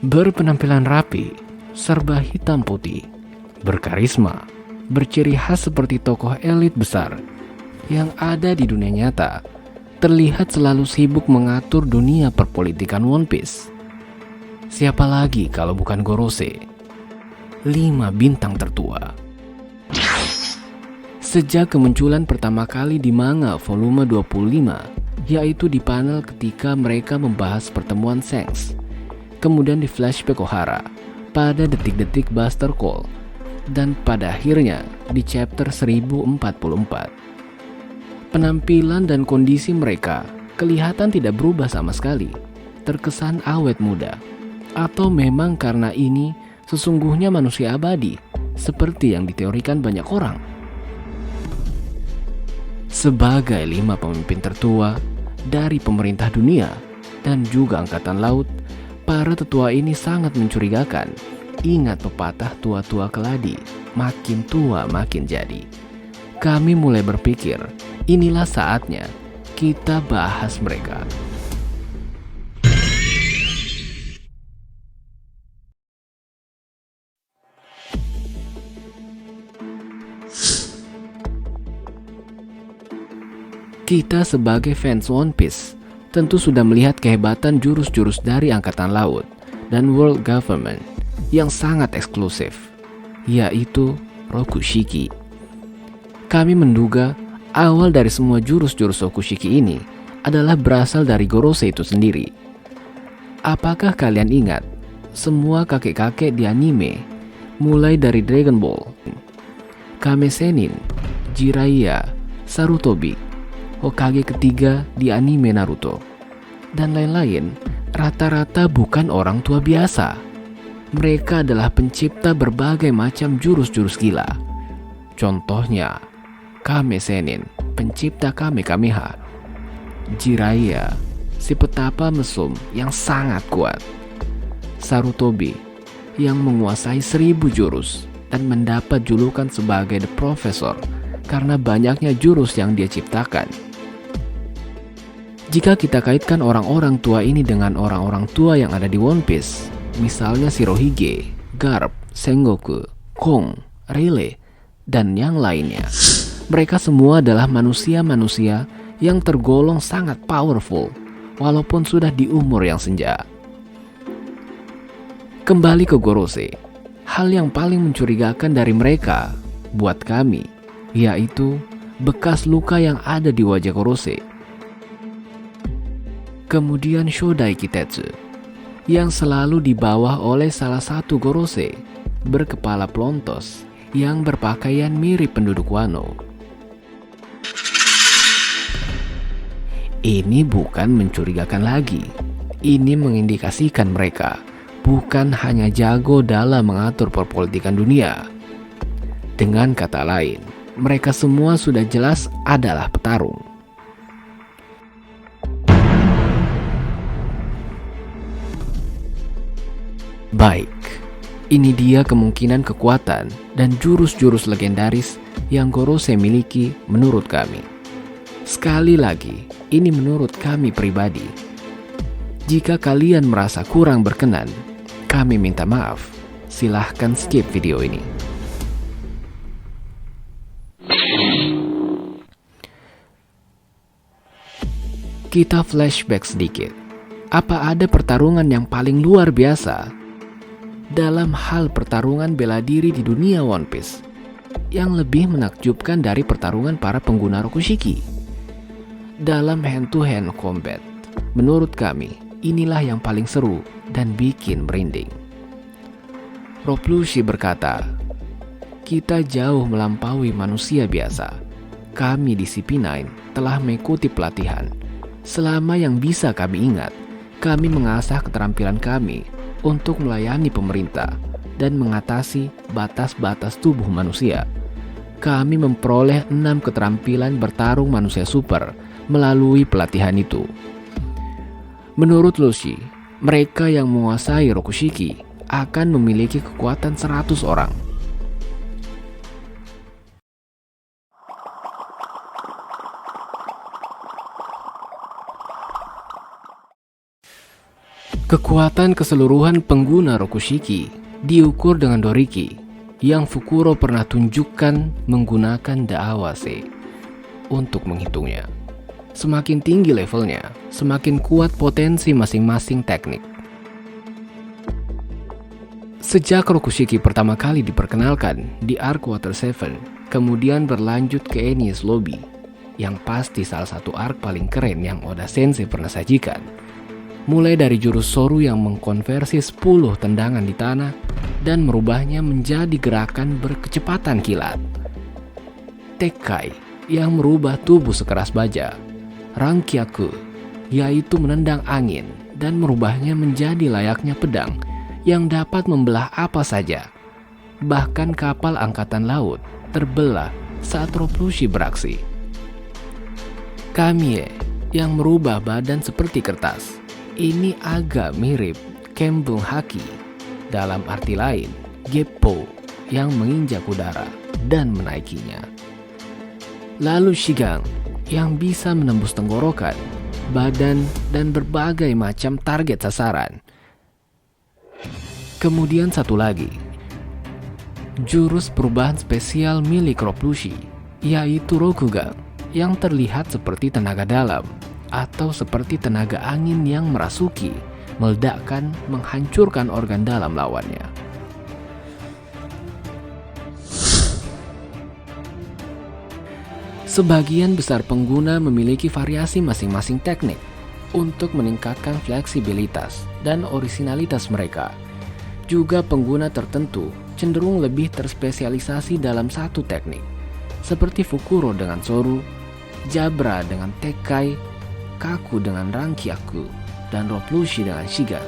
Berpenampilan rapi, serba hitam putih, berkarisma, berciri khas seperti tokoh elit besar yang ada di dunia nyata, terlihat selalu sibuk mengatur dunia perpolitikan One Piece. Siapa lagi kalau bukan Gorose, 5 bintang tertua. Sejak kemunculan pertama kali di manga volume 25, yaitu di panel ketika mereka membahas pertemuan Shanks, kemudian di flashback Ohara pada detik-detik Buster Call, dan pada akhirnya di chapter 1044. Penampilan dan kondisi mereka kelihatan tidak berubah sama sekali, terkesan awet muda. Atau memang karena ini sesungguhnya manusia abadi, seperti yang diteorikan banyak orang. Sebagai 5 pemimpin tertua dari pemerintah dunia dan juga angkatan laut, para tetua ini sangat mencurigakan. Ingat pepatah tua-tua keladi, makin tua makin jadi. Kami mulai berpikir, inilah saatnya kita bahas mereka. Kita sebagai fans One Piece tentu sudah melihat kehebatan jurus-jurus dari Angkatan Laut dan World Government yang sangat eksklusif, yaitu Rokushiki. Kami menduga awal dari semua jurus-jurus Rokushiki ini adalah berasal dari Gorose itu sendiri. Apakah kalian ingat semua kakek-kakek di anime, mulai dari Dragon Ball, Kame Sennin, Jiraiya, Sarutobi, Hokage ketiga di anime Naruto, dan lain-lain, rata-rata bukan orang tua biasa. Mereka adalah pencipta berbagai macam jurus-jurus gila. Contohnya, Kame Sennin, pencipta Kamehameha. Jiraiya, si petapa mesum yang sangat kuat. Sarutobi, yang menguasai 1000 jurus dan mendapat julukan sebagai The Professor karena banyaknya jurus yang dia ciptakan. Jika kita kaitkan orang-orang tua ini dengan orang-orang tua yang ada di One Piece, misalnya Shirohige, Garp, Sengoku, Kong, Rayleigh, dan yang lainnya, mereka semua adalah manusia-manusia yang tergolong sangat powerful walaupun sudah di umur yang senja. Kembali ke Gorose, hal yang paling mencurigakan dari mereka buat kami yaitu bekas luka yang ada di wajah Gorose. Kemudian Shodai Kitetsu yang selalu dibawa oleh salah satu Gorose berkepala pelontos yang berpakaian mirip penduduk Wano. Ini bukan mencurigakan lagi. Ini mengindikasikan mereka bukan hanya jago dalam mengatur perpolitikan dunia. Dengan kata lain, mereka semua sudah jelas adalah petarung. Baik, ini dia kemungkinan kekuatan dan jurus-jurus legendaris yang Gorose miliki menurut kami. Sekali lagi, ini menurut kami pribadi. Jika kalian merasa kurang berkenan, kami minta maaf. Silahkan skip video ini. Kita flashback sedikit. Apa ada pertarungan yang paling luar biasa dalam hal pertarungan bela diri di dunia One Piece yang lebih menakjubkan dari pertarungan para pengguna Rokushiki? Dalam hand-to-hand combat, menurut kami, inilah yang paling seru dan bikin merinding. Rob Lucci berkata, kita jauh melampaui manusia biasa. Kami di CP9 telah mengikuti pelatihan. Selama yang bisa kami ingat, kami mengasah keterampilan kami untuk melayani pemerintah dan mengatasi batas-batas tubuh manusia. Kami memperoleh 6 keterampilan bertarung manusia super melalui pelatihan itu. Menurut Lucci, Mereka yang menguasai Rokushiki akan memiliki kekuatan 100 orang. Kekuatan keseluruhan pengguna Rokushiki diukur dengan Doriki yang Fukuro pernah tunjukkan menggunakan Daawase untuk menghitungnya. Semakin tinggi levelnya, semakin kuat potensi masing-masing teknik. Sejak Rokushiki pertama kali diperkenalkan di Arc Water 7, kemudian berlanjut ke Enies Lobby, yang pasti salah satu arc paling keren yang Oda Sensei pernah sajikan. Mulai dari jurus Soru yang mengkonversi 10 tendangan di tanah dan merubahnya menjadi gerakan berkecepatan kilat. Tekkai yang merubah tubuh sekeras baja. Rankyaku yaitu menendang angin dan merubahnya menjadi layaknya pedang yang dapat membelah apa saja. Bahkan kapal angkatan laut terbelah saat Roplushi beraksi. Kamie yang merubah badan seperti kertas. Ini agak mirip Kembung Haki. Dalam arti lain, Geppo yang menginjak udara dan menaikinya. Lalu Shigang yang bisa menembus tenggorokan, badan, dan berbagai macam target sasaran. Kemudian satu lagi, jurus perubahan spesial milik Roplushi, yaitu Rokugan, yang terlihat seperti tenaga dalam atau seperti tenaga angin yang merasuki, meledakkan, menghancurkan organ dalam lawannya. Sebagian besar pengguna memiliki variasi masing-masing teknik untuk meningkatkan fleksibilitas dan orisinalitas mereka. Juga pengguna tertentu cenderung lebih terspesialisasi dalam satu teknik, seperti Fukuro dengan Soru, Jabra dengan Tekkai, Kaku dengan Rankyaku, dan Roplushi dengan Shigan.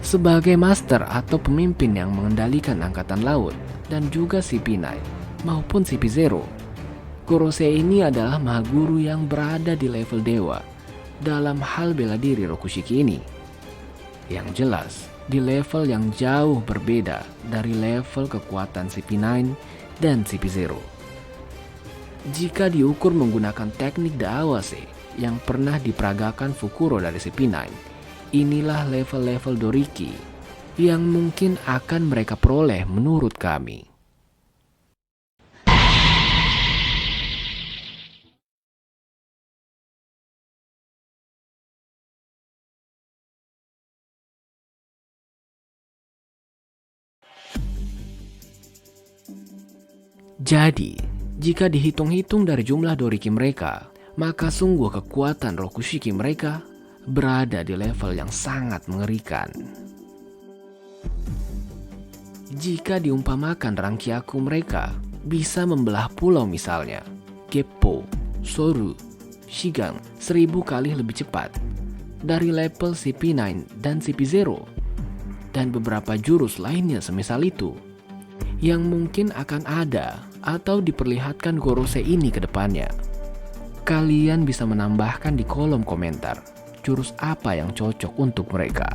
Sebagai master atau pemimpin yang mengendalikan angkatan laut dan juga CP9 maupun CP0, Gorosei ini adalah mahaguru yang berada di level dewa dalam hal bela diri Rokushiki ini. Yang jelas, di level yang jauh berbeda dari level kekuatan CP9 dan CP0. Jika diukur menggunakan teknik Daawase yang pernah diperagakan Fukuro dari CP9, inilah level-level Doriki yang mungkin akan mereka peroleh menurut kami. Jadi, jika dihitung-hitung dari jumlah Doriki mereka, maka sungguh kekuatan Rokushiki mereka berada di level yang sangat mengerikan. Jika diumpamakan Rankyaku mereka bisa membelah pulau misalnya, Geppo, Soru, Shigang 1000 kali lebih cepat dari level CP9 dan CP0, dan beberapa jurus lainnya semisal itu, yang mungkin akan ada atau diperlihatkan Gorosei ini ke depannya. Kalian bisa menambahkan di kolom komentar jurus apa yang cocok untuk mereka.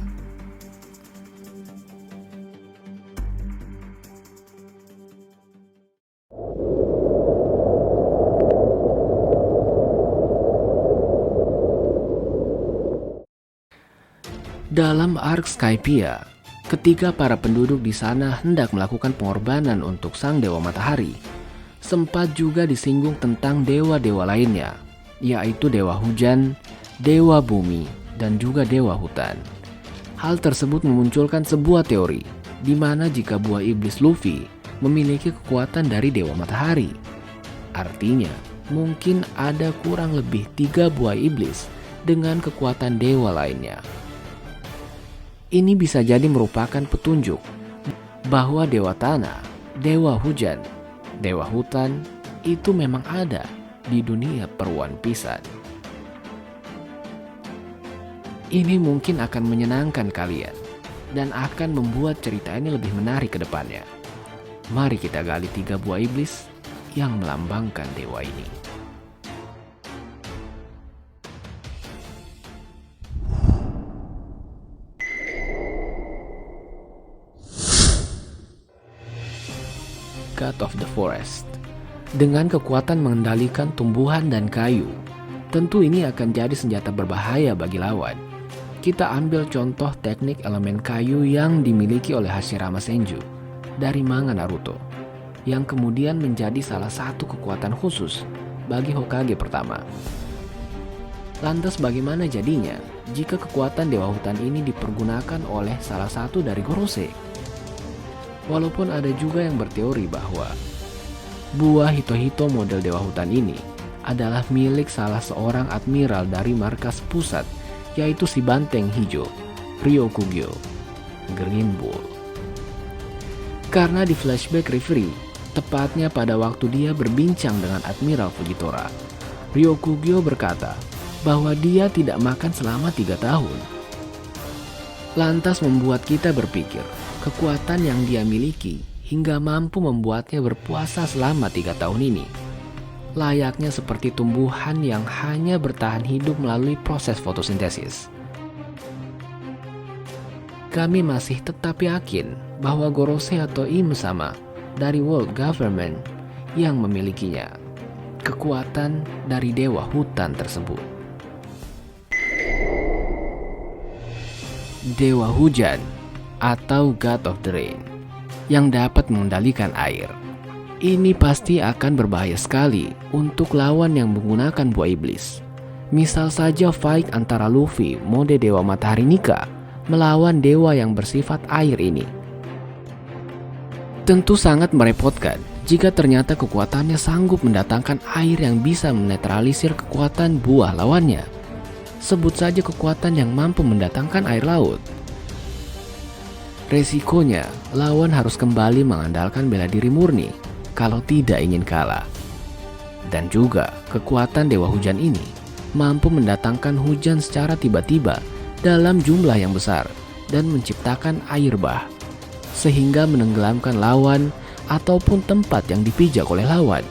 Dalam Arc Skypiea, ketika para penduduk di sana hendak melakukan pengorbanan untuk sang dewa matahari, sempat juga disinggung tentang dewa-dewa lainnya, yaitu dewa hujan, dewa bumi, dan juga dewa hutan. Hal tersebut memunculkan sebuah teori, di mana jika buah iblis Luffy memiliki kekuatan dari dewa matahari, artinya mungkin ada kurang lebih 3 buah iblis dengan kekuatan dewa lainnya. Ini bisa jadi merupakan petunjuk bahwa dewa tanah, dewa hujan, dewa hutan itu memang ada di dunia per-One Piece-an. Ini mungkin akan menyenangkan kalian dan akan membuat cerita ini lebih menarik ke depannya. Mari kita gali 3 buah iblis yang melambangkan dewa ini. God of the Forest. Dengan kekuatan mengendalikan tumbuhan dan kayu, tentu ini akan jadi senjata berbahaya bagi lawan. Kita ambil contoh teknik elemen kayu yang dimiliki oleh Hashirama Senju dari manga Naruto, yang kemudian menjadi salah satu kekuatan khusus bagi Hokage pertama. Lantas bagaimana jadinya jika kekuatan Dewa Hutan ini dipergunakan oleh salah satu dari Gorosei? Walaupun ada juga yang berteori bahwa buah Hito-Hito model Dewa Hutan ini adalah milik salah seorang admiral dari markas pusat, yaitu si Banteng Hijau, Ryokugyo, Green Bull. Karena di flashback referee, tepatnya pada waktu dia berbincang dengan Admiral Fujitora, Ryokugyo berkata bahwa dia tidak makan selama 3 tahun. Lantas membuat kita berpikir, kekuatan yang dia miliki hingga mampu membuatnya berpuasa selama 3 tahun ini layaknya seperti tumbuhan yang hanya bertahan hidup melalui proses fotosintesis. Kami masih tetap yakin bahwa Gorosei atau Im-sama dari World Government yang memilikinya, kekuatan dari Dewa Hutan tersebut. Dewa Hujan atau God of the Rain yang dapat mengendalikan air. Ini pasti akan berbahaya sekali untuk lawan yang menggunakan buah iblis. Misal saja fight antara Luffy mode Dewa Matahari Nika melawan dewa yang bersifat air ini. Tentu sangat merepotkan jika ternyata kekuatannya sanggup mendatangkan air yang bisa menetralisir kekuatan buah lawannya. Sebut saja kekuatan yang mampu mendatangkan air laut. Resikonya, lawan harus kembali mengandalkan bela diri murni kalau tidak ingin kalah. Dan juga kekuatan Dewa Hujan ini mampu mendatangkan hujan secara tiba-tiba dalam jumlah yang besar dan menciptakan air bah, sehingga menenggelamkan lawan ataupun tempat yang dipijak oleh lawan.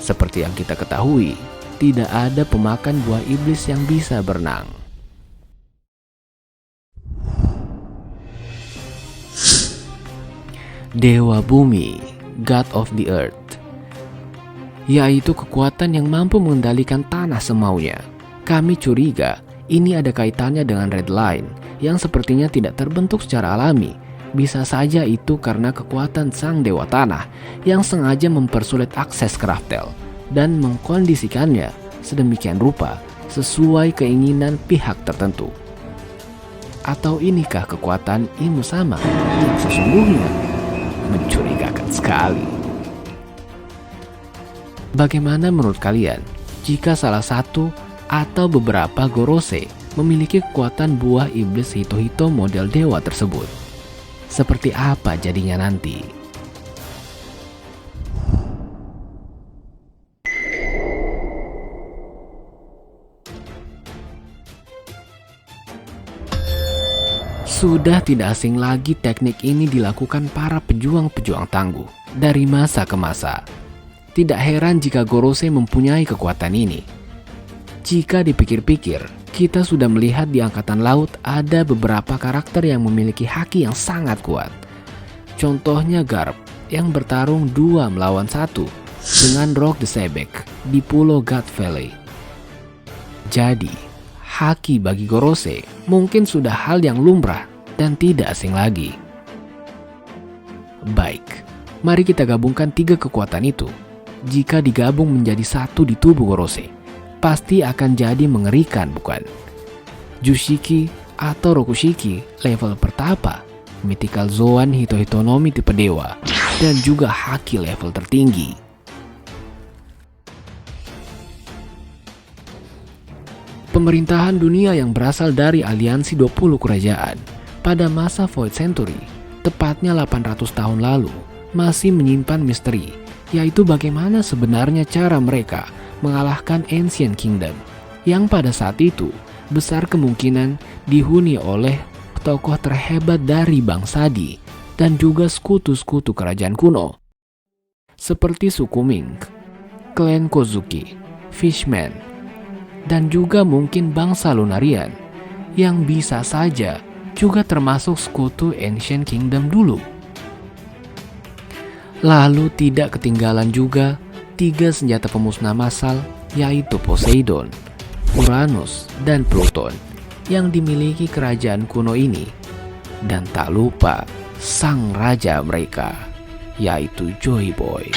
Seperti yang kita ketahui, tidak ada pemakan buah iblis yang bisa berenang. Dewa Bumi, God of the Earth, yaitu kekuatan yang mampu mengendalikan tanah semaunya. Kami curiga ini ada kaitannya dengan Red Line yang sepertinya tidak terbentuk secara alami. Bisa saja itu karena kekuatan sang Dewa Tanah yang sengaja mempersulit akses ke Raftel dan mengkondisikannya sedemikian rupa sesuai keinginan pihak tertentu. Atau inikah kekuatan Im-sama yang sesungguhnya? Mencurigakan sekali. Bagaimana menurut kalian jika salah satu atau beberapa Gorosei memiliki kekuatan buah iblis Hito-Hito model dewa tersebut? Seperti apa jadinya nanti? Sudah tidak asing lagi teknik ini dilakukan para pejuang-pejuang tangguh dari masa ke masa. Tidak heran jika Gorosei mempunyai kekuatan ini. Jika dipikir-pikir, kita sudah melihat di Angkatan Laut ada beberapa karakter yang memiliki haki yang sangat kuat. Contohnya Garp yang bertarung 2 melawan 1 dengan Rock the Sebek di Pulau God Valley. Jadi, haki bagi Gorosei mungkin sudah hal yang lumrah dan tidak asing lagi. Baik, mari kita gabungkan 3 kekuatan itu. Jika digabung menjadi satu di tubuh Gorosei, pasti akan jadi mengerikan, bukan? Jushiki atau Rokushiki level pertapa, Mythical Zoan Hito-Hitonomi tipe dewa, dan juga haki level tertinggi. Pemerintahan dunia yang berasal dari aliansi 20 kerajaan pada masa Void Century, tepatnya 800 tahun lalu, masih menyimpan misteri, yaitu bagaimana sebenarnya cara mereka mengalahkan Ancient Kingdom, yang pada saat itu besar kemungkinan dihuni oleh tokoh terhebat dari bangsa Di dan juga sekutu-sekutu kerajaan kuno, seperti suku Ming, klan Kozuki, Fishman, dan juga mungkin bangsa Lunarian yang bisa saja juga termasuk sekutu Ancient Kingdom dulu. Lalu tidak ketinggalan juga 3 senjata pemusnah massal, yaitu Poseidon, Uranus, dan Pluton yang dimiliki kerajaan kuno ini. Dan tak lupa sang raja mereka, yaitu Joy Boy.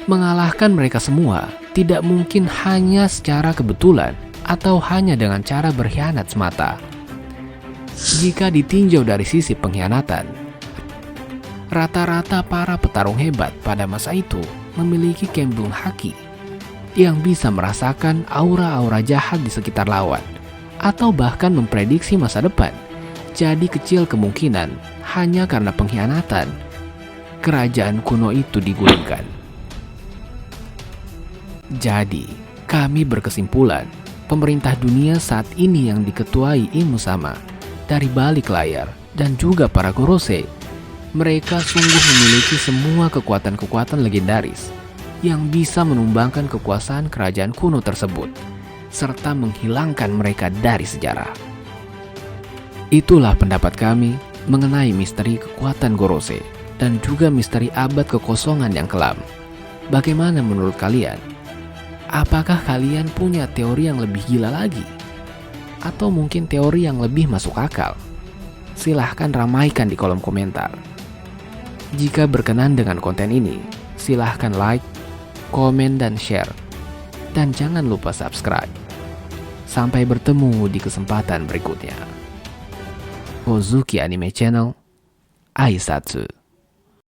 Mengalahkan mereka semua tidak mungkin hanya secara kebetulan atau hanya dengan cara berkhianat semata. Jika ditinjau dari sisi pengkhianatan, rata-rata para petarung hebat pada masa itu memiliki kembung haki yang bisa merasakan aura-aura jahat di sekitar lawan atau bahkan memprediksi masa depan. Jadi kecil kemungkinan hanya karena pengkhianatan kerajaan kuno itu digulingkan. Jadi, kami berkesimpulan, pemerintah dunia saat ini yang diketuai Im Musama dari balik layar dan juga para Gorosei, mereka sungguh memiliki semua kekuatan-kekuatan legendaris yang bisa menumbangkan kekuasaan kerajaan kuno tersebut, serta menghilangkan mereka dari sejarah. Itulah pendapat kami mengenai misteri kekuatan Gorosei dan juga misteri abad kekosongan yang kelam. Bagaimana menurut kalian? Apakah kalian punya teori yang lebih gila lagi? Atau mungkin teori yang lebih masuk akal? Silahkan ramaikan di kolom komentar. Jika berkenan dengan konten ini, silahkan like, komen, dan share. Dan jangan lupa subscribe. Sampai bertemu di kesempatan berikutnya. Hozuki Anime Channel, Aisatsu.